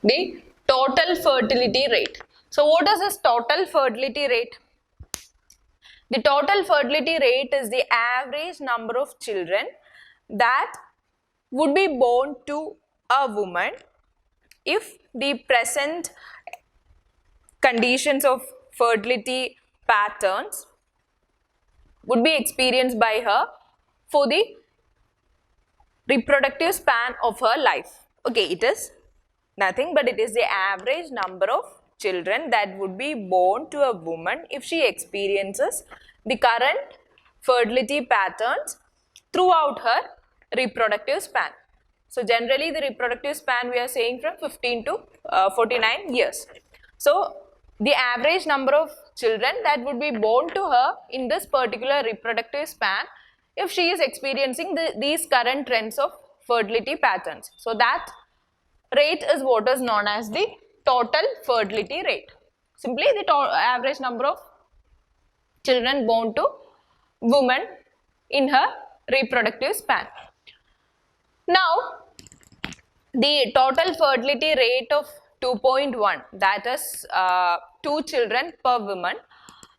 the total fertility rate. So what is this total fertility rate? The total fertility rate is the average number of children that would be born to a woman if the present conditions of fertility patterns would be experienced by her for the reproductive span of her life. Okay, it is nothing but it is the average number of children that would be born to a woman if she experiences the current fertility patterns throughout her reproductive span. So generally the reproductive span we are saying from 15 to 49 years. So the average number of children that would be born to her in this particular reproductive span if she is experiencing these current trends of fertility patterns. So that rate is what is known as the total fertility rate. Simply the average number of children born to woman in her reproductive span. Now, the total fertility rate of 2.1, that is 2 children per woman,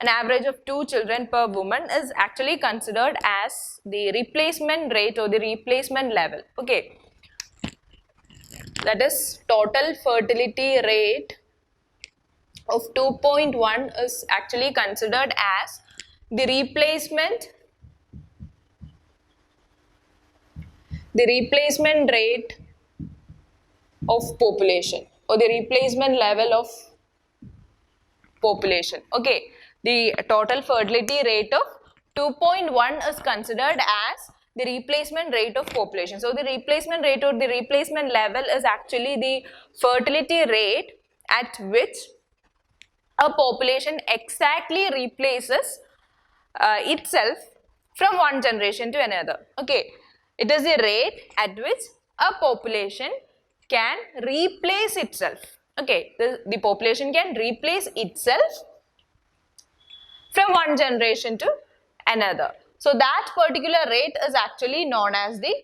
an average of 2 children per woman is actually considered as the replacement rate or the replacement level. Okay, that is total fertility rate of 2.1 is actually considered as the replacement rate of population or the replacement level of population. Okay, the total fertility rate of 2.1 is considered as the replacement rate of population. So the replacement rate or the replacement level is actually the fertility rate at which a population exactly replaces itself from one generation to another. Okay, it is the rate at which a population can replace itself. Okay, the population can replace itself from one generation to another. So that particular rate is actually known as the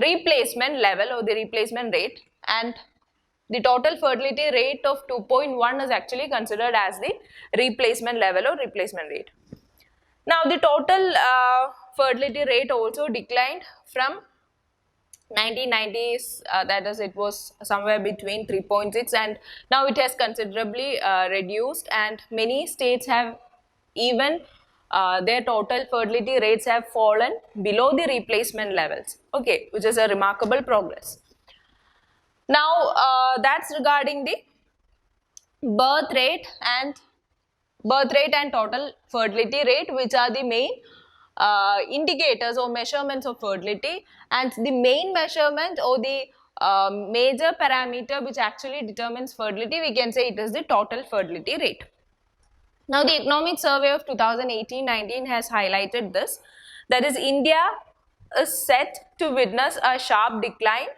replacement level or the replacement rate, and the total fertility rate of 2.1 is actually considered as the replacement level or replacement rate. Now the total fertility rate also declined from 1990s, that is it was somewhere between 3.6 and now it has considerably reduced, and many states have even their total fertility rates have fallen below the replacement levels. Okay, which is a remarkable progress. Now that's regarding the birth rate and total fertility rate, which are the main indicators or measurements of fertility, and the main measurement or the major parameter which actually determines fertility, we can say it is the total fertility rate. Now the economic survey of 2018-19 has highlighted this, that is India is set to witness a sharp decline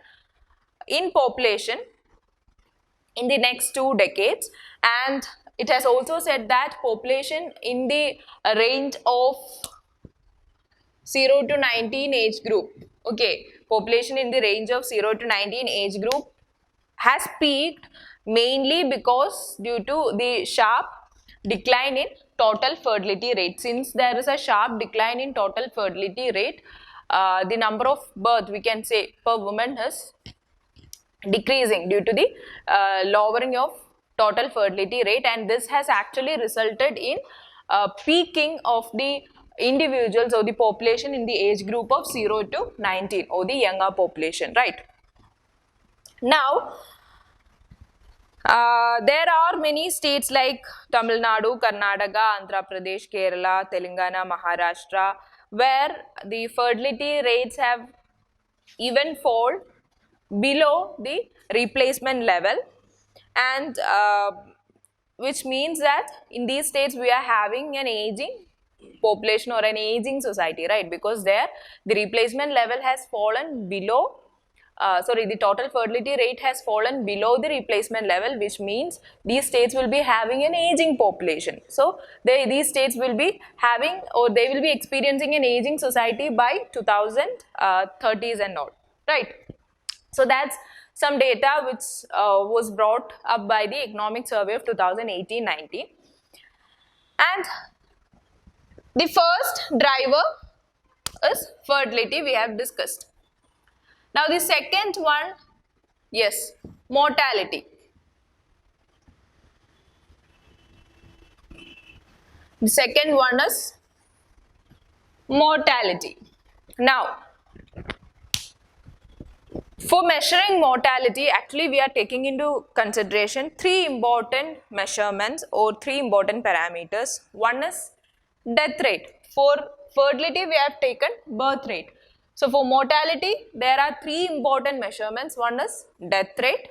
in population in the next 2 decades, and it has also said that population in the range of 0 to 19 age group, okay, population in the range of 0 to 19 age group has peaked mainly because due to the sharp decline in total fertility rate. Since there is a sharp decline in total fertility rate, the number of birth we can say per woman is decreasing due to the lowering of total fertility rate, and this has actually resulted in peaking of the individuals or the population in the age group of 0 to 19 or the younger population, right? Now there are many states like Tamil Nadu, Karnataka, Andhra Pradesh, Kerala, Telangana, Maharashtra, where the fertility rates have even fallen below the replacement level, and which means that in these states we are having an aging population or an aging society, right? Because there the replacement level has fallen below the total fertility rate has fallen below the replacement level, which means these states will be having an aging population. So these states will be having, or they will be experiencing an aging society by 2030s and all, right? So that's some data which was brought up by the Economic Survey of 2018-19. And the first driver is fertility, we have discussed. Now the second one, yes, mortality. The second one is mortality. Now, for measuring mortality, actually we are taking into consideration three important measurements or three important parameters. One is death rate. For fertility, we have taken birth rate. So for mortality, there are three important measurements. One is death rate.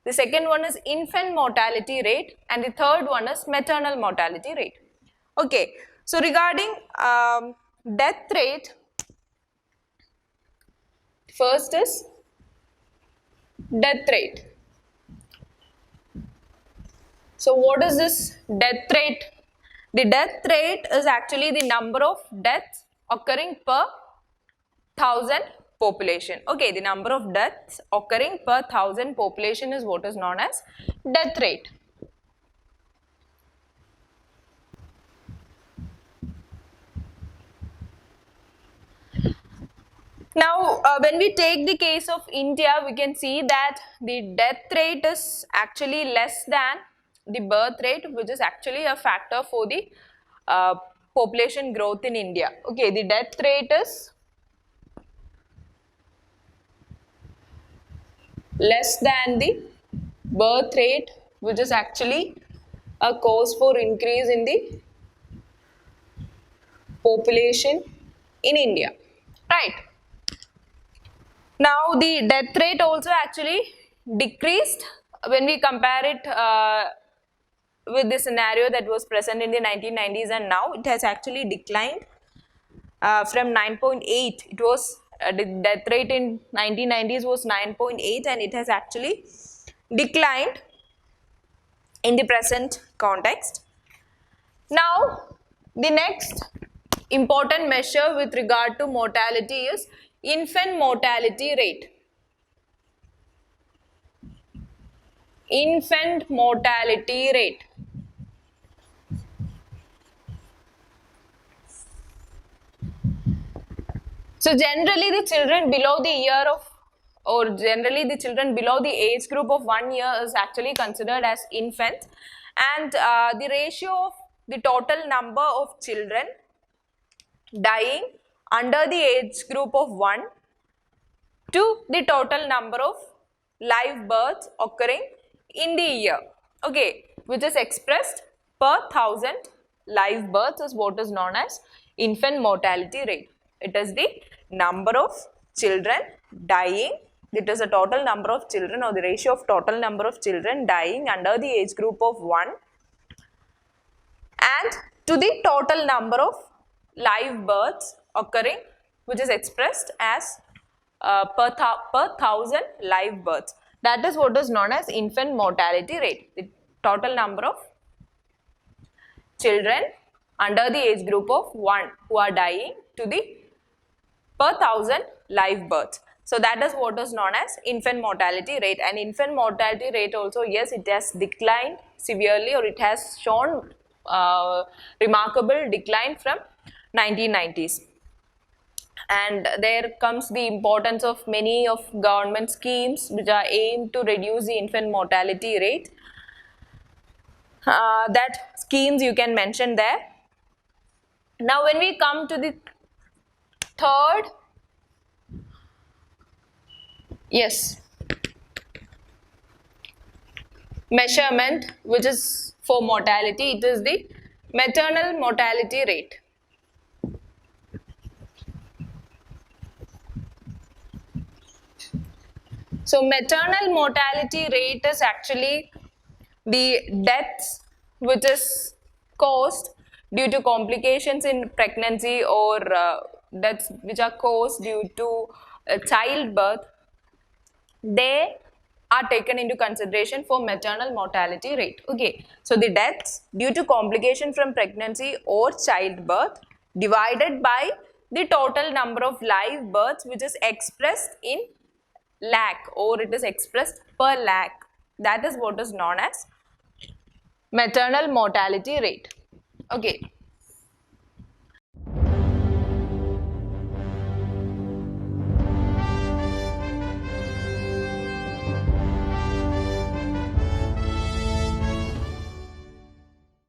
The second one is infant mortality rate, and the third one is maternal mortality rate. Okay, so regarding death rate, first is death rate. So what is this death rate? The death rate is actually the number of deaths occurring per 1,000 population. Okay, the number of deaths occurring per 1,000 population is what is known as death rate. Now, when we take the case of India, we can see that the death rate is actually less than the birth rate, which is actually a factor for the population growth in India. Okay, the death rate is less than the birth rate, which is actually a cause for increase in the population in India, right? Now the death rate also actually decreased when we compare it with the scenario that was present in the 1990s, and now it has actually declined from 9.8. It was the death rate in 1990s was 9.8, and it has actually declined in the present context. Now the next important measure with regard to mortality is infant mortality rate. Infant mortality rate. So generally the children below the year of, or generally the children below the age group of 1 year is actually considered as infants, and the ratio of the total number of children dying under the age group of 1 to the total number of live births occurring in the year, okay, which is expressed per 1,000 live births is what is known as infant mortality rate. It is the number of children dying, it is the total number of children or the ratio of total number of children dying under the age group of 1 and to the total number of live births occurring, which is expressed as per 1,000 live births. That is what is known as infant mortality rate, the total number of children under the age group of 1 who are dying to the per 1,000 live births. So that is what is known as infant mortality rate, and infant mortality rate also, yes, it has declined severely, or it has shown remarkable decline from 1990s. And there comes the importance of many of government schemes which are aimed to reduce the infant mortality rate. That schemes you can mention there. Now when we come to the third, yes, measurement which is for mortality, it is the maternal mortality rate. So maternal mortality rate is actually the deaths which is caused due to complications in pregnancy, or deaths which are caused due to childbirth. They are taken into consideration for maternal mortality rate. Okay, so the deaths due to complication from pregnancy or childbirth divided by the total number of live births, which is expressed in lakh or it is expressed per lakh. That is what is known as maternal mortality rate. Okay,